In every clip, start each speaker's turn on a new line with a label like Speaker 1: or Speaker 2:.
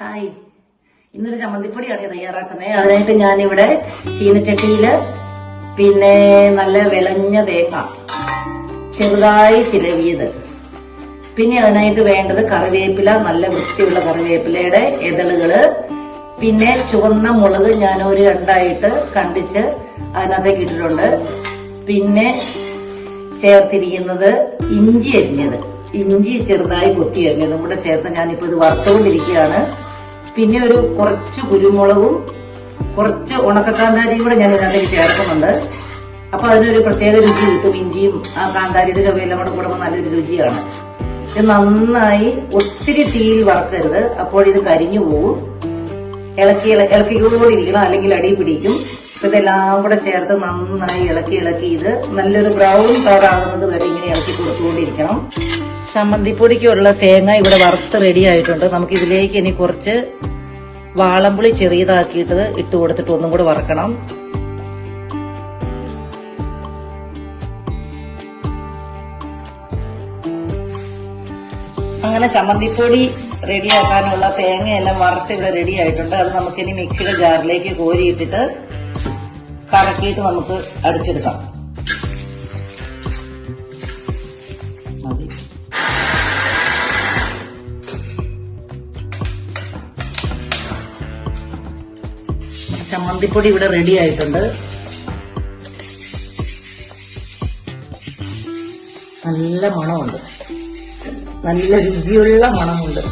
Speaker 1: Hi, ഇന്നൊരു ചമ്മന്തിപ്പൊടിയാണ് തയ്യാറാക്കുന്നത്. അതിനായിട്ട് ഞാനിവിടെ ചീനച്ചട്ടിയില് പിന്നെ നല്ല വിളഞ്ഞ തേങ്ങ ചെറുതായി ചിരവിയത്, പിന്നെ അതിനായിട്ട് വേണ്ടത് കറിവേപ്പില, നല്ല വൃത്തിയുള്ള കറിവേപ്പിലയുടെ ഇതളുകള്, പിന്നെ ചുവന്ന മുളക് ഞാനൊരു രണ്ടായിട്ട് കണ്ടിച്ച് അതിനകത്തേക്ക് ഇട്ടിട്ടുണ്ട്. പിന്നെ ചേർത്തിരിക്കുന്നത് ഇഞ്ചി അരിഞ്ഞത്, ഇഞ്ചി ചെറുതായി കൊത്തി അരിഞ്ഞതും കൂടെ ചേർത്ത് ഞാനിപ്പോ ഇത് വറുത്തുകൊണ്ടിരിക്കുകയാണ്. പിന്നെ ഒരു കുറച്ച് കുരുമുളകും കുറച്ച് ഉണക്കക്കാന്താരിയും കൂടെ ഞാൻ ഇതിനകത്തേക്ക് ചേർക്കുന്നുണ്ട്. അപ്പൊ അതിനൊരു പ്രത്യേക രുചി കിട്ടും. ഇഞ്ചിയും ആ കാന്താരിയുടെ ചുവയെല്ലാം കൂടെ കൂടുമ്പോൾ നല്ലൊരു രുചിയാണ്. ഇത് നന്നായി ഒത്തിരി തീയിൽ വറക്കരുത്, അപ്പോൾ ഇത് കരിഞ്ഞു പോകും. ഇളക്കിക്കൊണ്ടിരിക്കണം, അല്ലെങ്കിൽ അടി പിടിക്കും. ഇതെല്ലാം കൂടെ ചേർത്ത് നന്നായി ഇളക്കി ഇത് നല്ലൊരു ബ്രൗൺ കളർ ആകുന്നത് വരെ ഇങ്ങനെ ഇളക്കി കൊടുത്തുകൊണ്ടിരിക്കണം. ചമ്മന്തിപ്പൊടിക്കുള്ള തേങ്ങ ഇവിടെ വറുത്ത് റെഡി ആയിട്ടുണ്ട്. നമുക്ക് ഇതിലേക്ക് ഇനി കുറച്ച് വാളംപുളി ചെറിയതാക്കിയിട്ട് ഇട്ട് കൊടുത്തിട്ട് ഒന്നും കൂടെ വറക്കണം. അങ്ങനെ ചമ്മന്തിപ്പൊടി റെഡിയാക്കാനുള്ള തേങ്ങയെല്ലാം വറുത്ത് ഇവിടെ റെഡി ആയിട്ടുണ്ട്. അത് നമുക്കിനി മിക്സിയുടെ ജാറിലേക്ക് കോരിയിട്ടിട്ട് കറക്കിയിട്ട് നമുക്ക് അടിച്ചെടുക്കാം. ചമ്മന്തിപ്പൊടി ഇവിടെ റെഡി ആയിട്ടുണ്ട്. നല്ല മണമുണ്ട്, നല്ല രുചിയുള്ള മണമുണ്ട്.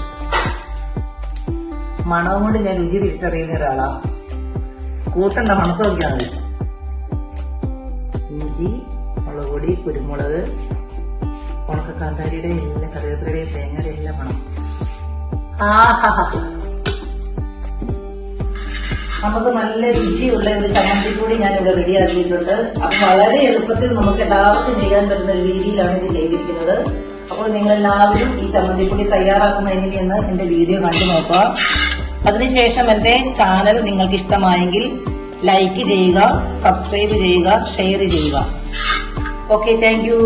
Speaker 1: മണവും കൊണ്ട് ഞാൻ രുചി തിരിച്ചറിയുന്ന ഒരാളാ. കൂട്ടണ്ട, മണത്ത് നോക്കിയാൽ മതി. ഇഞ്ചി, മുളക് പൊടി, കുരുമുളക്, ഉണക്കക്കാന്താരിയുടെ എല്ലാ കറിവേപ്പിലയുടെയും തേങ്ങയുടെ എല്ലാം മണം. നമുക്ക് നല്ല രുചിയുള്ള ഒരു ചമ്മന്തിപ്പൊടി ഞാൻ ഇവിടെ റെഡിയാക്കിയിട്ടുണ്ട്. അപ്പൊ വളരെ എളുപ്പത്തിൽ നമുക്ക് എല്ലാവർക്കും ചെയ്യാൻ പറ്റുന്ന രീതിയിലാണ് ഇത് ചെയ്തിരിക്കുന്നത്. അപ്പോൾ നിങ്ങൾ എല്ലാവരും ഈ ചമ്മന്തിപ്പൊടി തയ്യാറാക്കുന്ന എങ്ങനെയെന്ന് എന്റെ വീഡിയോ കണ്ടു നോക്കുക. അതിനുശേഷം എന്റെ ചാനൽ നിങ്ങൾക്ക് ഇഷ്ടമായെങ്കിൽ ലൈക്ക് ചെയ്യുക, സബ്സ്ക്രൈബ് ചെയ്യുക, ഷെയർ ചെയ്യുക. Okay, thank you.